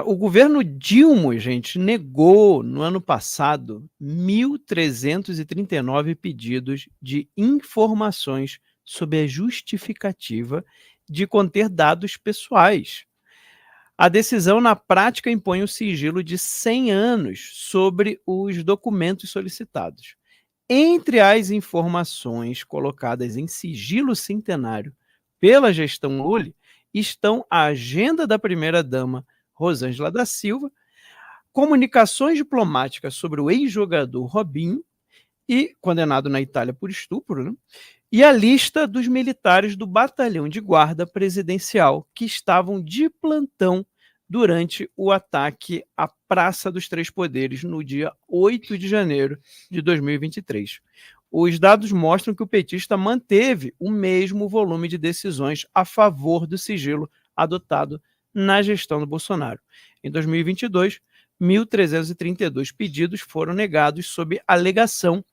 O governo Dilma, gente, negou no ano passado 1.339 pedidos de informações sob a justificativa de conter dados pessoais. A decisão, na prática, impõe o sigilo de 100 anos sobre os documentos solicitados. Entre as informações colocadas em sigilo centenário pela gestão Lully estão a agenda da primeira-dama Rosângela da Silva, comunicações diplomáticas sobre o ex-jogador Robinho, e condenado na Itália por estupro, né? E a lista dos militares do batalhão de guarda presidencial que estavam de plantão durante o ataque à Praça dos Três Poderes no dia 8 de janeiro de 2023. Os dados mostram que o petista manteve o mesmo volume de decisões a favor do sigilo adotado na gestão do Bolsonaro. Em 2022, 1.332 pedidos foram negados sob alegação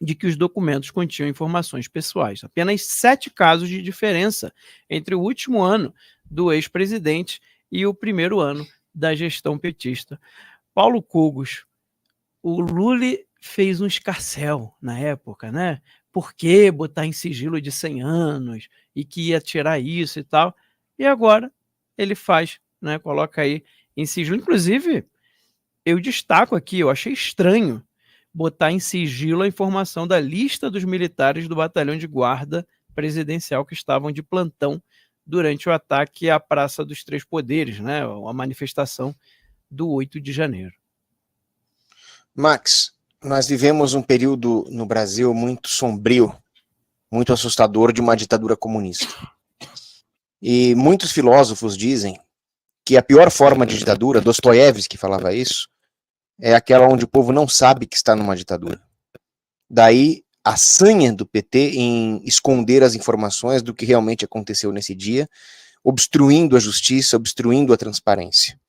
de que os documentos continham informações pessoais. Apenas 7 casos de diferença entre o último ano do ex-presidente e o primeiro ano da gestão petista. Paulo Cogos, o Lula fez um escarcéu na época, né? Por que botar em sigilo de 100 anos e que ia tirar isso e tal? E agora ele faz, né? Coloca aí em sigilo. Inclusive, eu destaco aqui, eu achei estranho botar em sigilo a informação da lista dos militares do batalhão de guarda presidencial que estavam de plantão durante o ataque à Praça dos Três Poderes, né? A manifestação do 8 de janeiro. Max, nós vivemos um período no Brasil muito sombrio, muito assustador de uma ditadura comunista. E muitos filósofos dizem que a pior forma de ditadura, Dostoiévski falava isso, é aquela onde o povo não sabe que está numa ditadura. Daí a sanha do PT em esconder as informações do que realmente aconteceu nesse dia, obstruindo a justiça, obstruindo a transparência.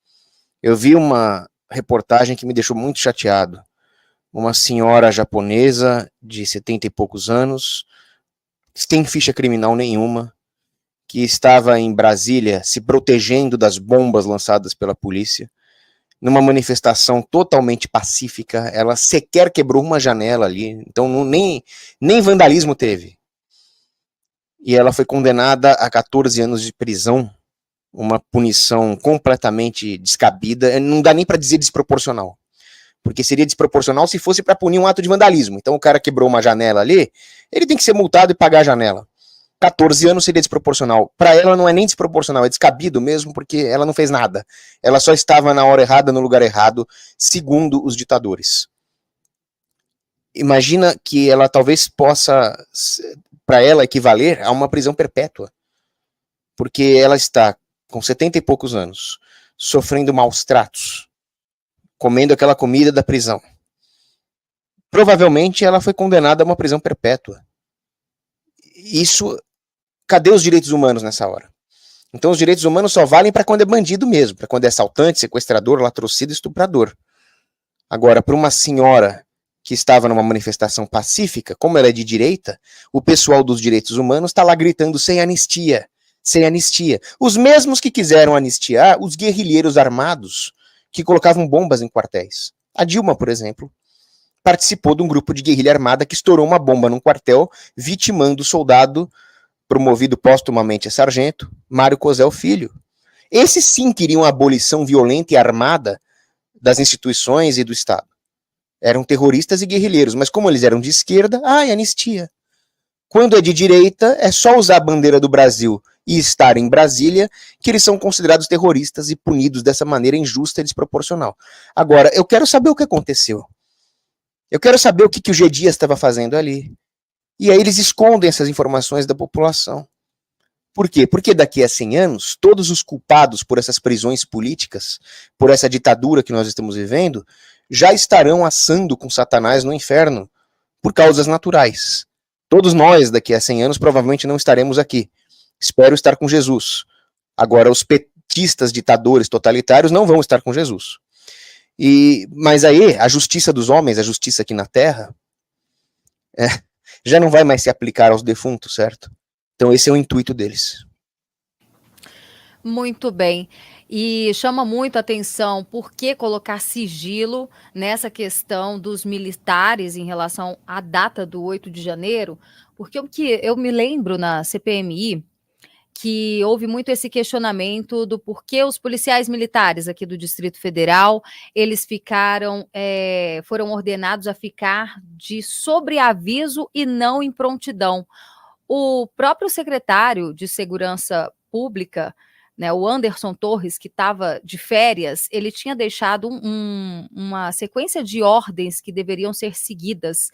Eu vi uma reportagem que me deixou muito chateado. Uma senhora japonesa de 70 e poucos anos, sem ficha criminal nenhuma, que estava em Brasília se protegendo das bombas lançadas pela polícia, numa manifestação totalmente pacífica. Ela sequer quebrou uma janela ali, então nem vandalismo teve. E ela foi condenada a 14 anos de prisão, uma punição completamente descabida, não dá nem para dizer desproporcional, porque seria desproporcional se fosse para punir um ato de vandalismo. Então o cara quebrou uma janela ali, ele tem que ser multado e pagar a janela. 14 anos seria desproporcional. Para ela não é nem desproporcional, é descabido mesmo, porque ela não fez nada. Ela só estava na hora errada, no lugar errado, segundo os ditadores. Imagina que ela talvez possa, para ela, equivaler a uma prisão perpétua. Porque ela está com 70 e poucos anos, sofrendo maus tratos, comendo aquela comida da prisão. Provavelmente ela foi condenada a uma prisão perpétua. Isso, cadê os direitos humanos nessa hora? Então os direitos humanos só valem para quando é bandido mesmo, para quando é assaltante, sequestrador, latrocida, estuprador. Agora, para uma senhora que estava numa manifestação pacífica, como ela é de direita, o pessoal dos direitos humanos está lá gritando sem anistia, sem anistia. Os mesmos que quiseram anistiar os guerrilheiros armados que colocavam bombas em quartéis. A Dilma, por exemplo, participou de um grupo de guerrilha armada que estourou uma bomba num quartel, vitimando o soldado promovido póstumamente a sargento, Mário Cosel Filho. Esses sim queriam a abolição violenta e armada das instituições e do Estado. Eram terroristas e guerrilheiros, mas como eles eram de esquerda, anistia. Quando é de direita, é só usar a bandeira do Brasil e estar em Brasília que eles são considerados terroristas e punidos dessa maneira injusta e desproporcional. Agora, eu quero saber o que aconteceu. Eu quero saber o que o G. Dias estava fazendo ali. E aí eles escondem essas informações da população. Por quê? Porque daqui a 100 anos, todos os culpados por essas prisões políticas, por essa ditadura que nós estamos vivendo, já estarão assando com Satanás no inferno, por causas naturais. Todos nós, daqui a 100 anos, provavelmente não estaremos aqui. Espero estar com Jesus. Agora, os petistas, ditadores, totalitários, não vão estar com Jesus. Mas aí, a justiça dos homens, a justiça aqui na Terra, já não vai mais se aplicar aos defuntos, certo? Então esse é o intuito deles. Muito bem. E chama muito a atenção por que colocar sigilo nessa questão dos militares em relação à data do 8 de janeiro, porque o que eu me lembro na CPMI que houve muito esse questionamento do porquê os policiais militares aqui do Distrito Federal, eles foram ordenados a ficar de sobreaviso e não em prontidão. O próprio secretário de Segurança Pública, né, o Anderson Torres, que estava de férias, ele tinha deixado uma sequência de ordens que deveriam ser seguidas.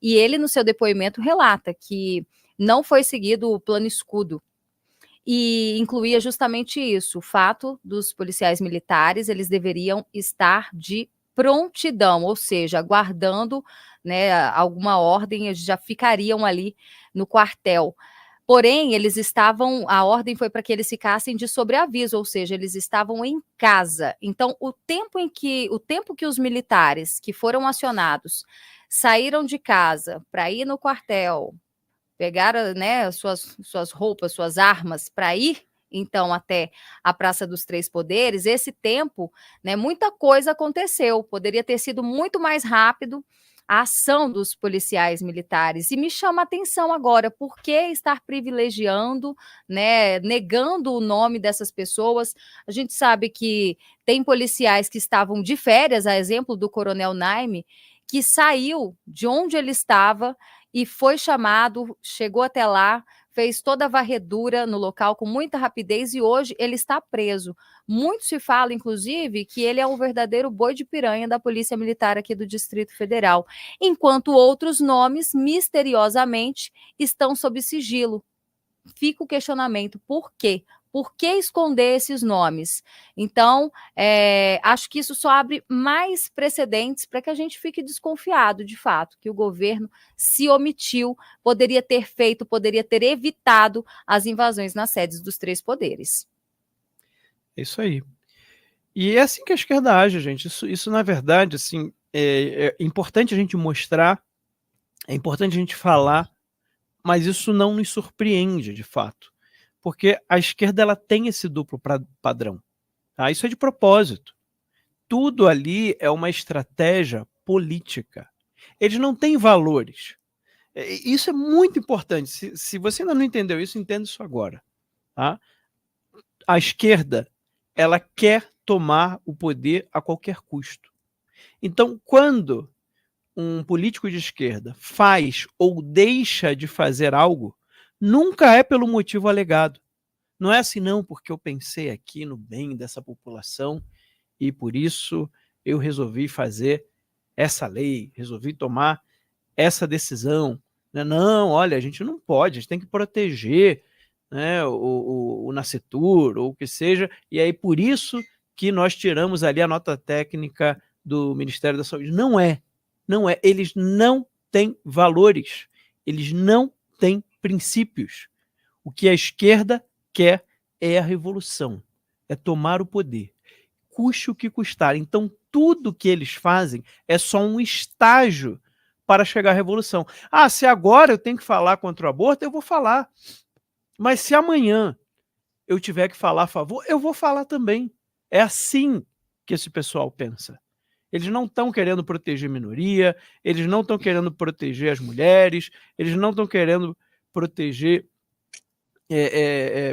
E ele, no seu depoimento, relata que não foi seguido o plano escudo. E incluía justamente isso, o fato dos policiais militares, eles deveriam estar de prontidão, ou seja, aguardando, né, alguma ordem, eles já ficariam ali no quartel. Porém, a ordem foi para que eles ficassem de sobreaviso, ou seja, eles estavam em casa. Então, o tempo que os militares que foram acionados saíram de casa para ir no quartel, pegaram, né, suas roupas, suas armas para ir então até a Praça dos Três Poderes, esse tempo, né, muita coisa aconteceu, poderia ter sido muito mais rápido a ação dos policiais militares. E me chama a atenção agora, por que estar privilegiando, né, negando o nome dessas pessoas? A gente sabe que tem policiais que estavam de férias, a exemplo do Coronel Naime, que saiu de onde ele estava e foi chamado, chegou até lá, fez toda a varredura no local com muita rapidez e hoje ele está preso. Muito se fala, inclusive, que ele é o verdadeiro boi de piranha da Polícia Militar aqui do Distrito Federal, enquanto outros nomes, misteriosamente, estão sob sigilo. Fica o questionamento, por quê? Por que esconder esses nomes? Então, acho que isso só abre mais precedentes para que a gente fique desconfiado, de fato, que o governo se omitiu, poderia ter feito, poderia ter evitado as invasões nas sedes dos três poderes. É isso aí. E é assim que a esquerda age, gente. Isso na verdade, assim, é importante a gente mostrar, é importante a gente falar, mas isso não nos surpreende, de fato. Porque a esquerda ela tem esse duplo padrão. Tá? Isso é de propósito. Tudo ali é uma estratégia política. Eles não têm valores. Isso é muito importante. Se você ainda não entendeu isso, entenda isso agora. Tá? A esquerda ela quer tomar o poder a qualquer custo. Então, quando um político de esquerda faz ou deixa de fazer algo, nunca é pelo motivo alegado. Não é assim, não, porque eu pensei aqui no bem dessa população e por isso eu resolvi fazer essa lei, resolvi tomar essa decisão. Não, olha, a gente não pode, a gente tem que proteger, né, o nascitur ou o que seja, e aí por isso que nós tiramos ali a nota técnica do Ministério da Saúde. Não é. Eles não têm valores, eles não têm princípios. O que a esquerda quer é a revolução, é tomar o poder, custe o que custar. Então, tudo que eles fazem é só um estágio para chegar à revolução. Ah, se agora eu tenho que falar contra o aborto, eu vou falar. Mas se amanhã eu tiver que falar a favor, eu vou falar também. É assim que esse pessoal pensa. Eles não estão querendo proteger minoria, eles não estão querendo proteger as mulheres, eles não estão querendo proteger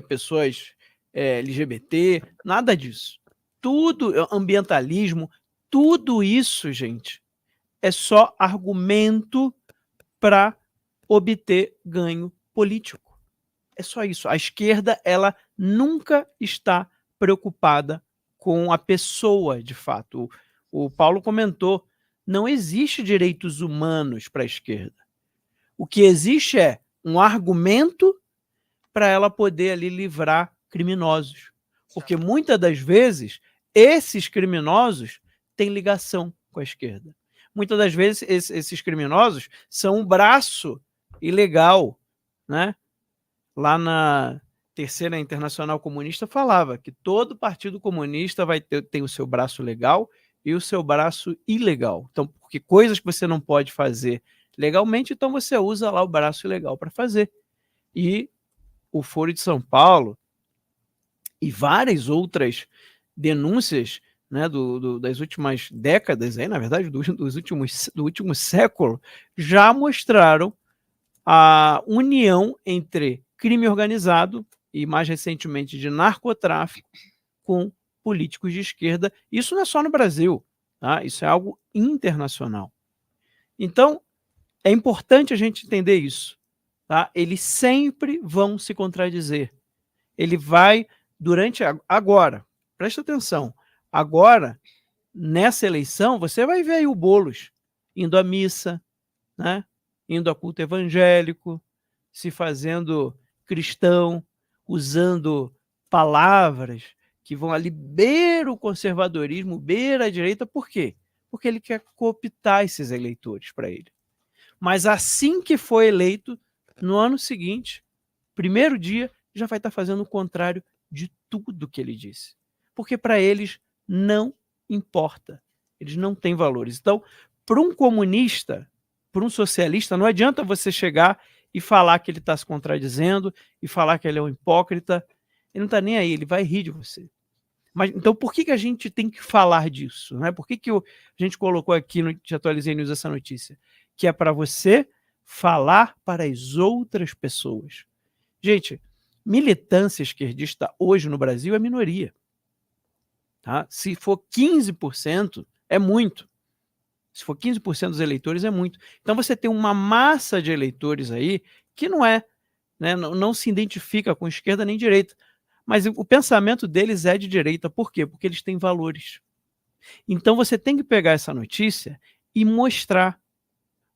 pessoas LGBT, nada disso. Tudo, ambientalismo, tudo isso, gente, é só argumento para obter ganho político. É só isso. A esquerda, ela nunca está preocupada com a pessoa, de fato. O Paulo comentou, não existe direitos humanos para a esquerda. O que existe é um argumento para ela poder ali livrar criminosos. Porque muitas das vezes, esses criminosos têm ligação com a esquerda. Muitas das vezes, esses criminosos são um braço ilegal, né? Lá na Terceira Internacional Comunista falava que todo partido comunista tem o seu braço legal e o seu braço ilegal. Então, porque coisas que você não pode fazer legalmente, então você usa lá o braço ilegal para fazer. E o Foro de São Paulo e várias outras denúncias, né, das últimas décadas, aí, na verdade, do último século, já mostraram a união entre crime organizado e, mais recentemente, de narcotráfico com políticos de esquerda. Isso não é só no Brasil, tá? Isso é algo internacional. Então, é importante a gente entender isso. Tá? Eles sempre vão se contradizer. Ele vai, agora, presta atenção, agora, nessa eleição, você vai ver aí o Boulos indo à missa, né? Indo a culto evangélico, se fazendo cristão, usando palavras que vão ali beira o conservadorismo, beira a direita. Por quê? Porque ele quer cooptar esses eleitores para ele. Mas assim que for eleito, no ano seguinte, primeiro dia, já vai estar fazendo o contrário de tudo que ele disse. Porque para eles não importa. Eles não têm valores. Então, para um comunista, para um socialista, não adianta você chegar e falar que ele está se contradizendo e falar que ele é um hipócrita. Ele não está nem aí, ele vai rir de você. Mas, então, por que a gente tem que falar disso? Né? Por que a gente colocou aqui, Te Atualizei News, essa notícia? Que é para você falar para as outras pessoas. Gente, militância esquerdista hoje no Brasil é minoria. Tá? Se for 15%, é muito. Se for 15% dos eleitores, é muito. Então você tem uma massa de eleitores aí que não é, né, não se identifica com esquerda nem direita. Mas o pensamento deles é de direita. Por quê? Porque eles têm valores. Então você tem que pegar essa notícia e mostrar.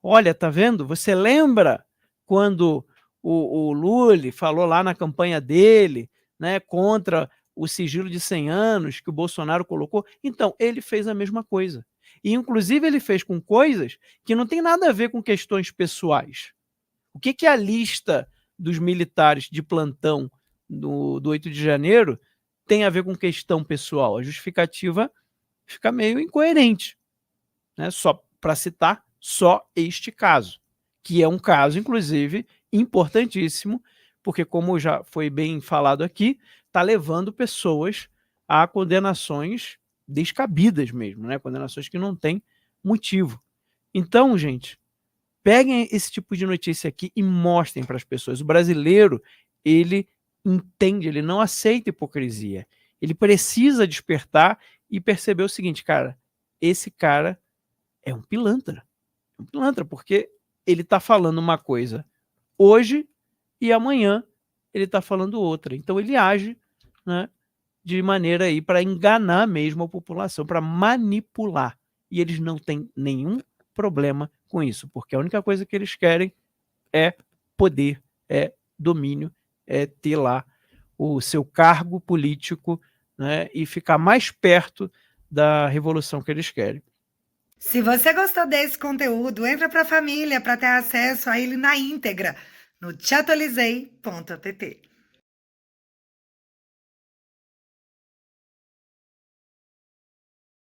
Olha, tá vendo? Você lembra quando o Lula falou lá na campanha dele, né, contra o sigilo de 100 anos que o Bolsonaro colocou? Então, ele fez a mesma coisa. E, inclusive, ele fez com coisas que não tem nada a ver com questões pessoais. O que a lista dos militares de plantão do 8 de janeiro tem a ver com questão pessoal? A justificativa fica meio incoerente. Né? Só para citar só este caso, que é um caso, inclusive, importantíssimo, porque, como já foi bem falado aqui, está levando pessoas a condenações descabidas mesmo, né? Condenações que não têm motivo. Então, gente, peguem esse tipo de notícia aqui e mostrem para as pessoas. O brasileiro, ele entende, ele não aceita hipocrisia. Ele precisa despertar e perceber o seguinte, cara, esse cara é um pilantra. É um pilantra, porque ele está falando uma coisa hoje e amanhã ele está falando outra. Então ele age, né, de maneira aí para enganar mesmo a população, para manipular. E eles não têm nenhum problema com isso, porque a única coisa que eles querem é poder, é domínio, é ter lá o seu cargo político, né, e ficar mais perto da revolução que eles querem. Se você gostou desse conteúdo, entra para a família para ter acesso a ele na íntegra no teatualizei.pt.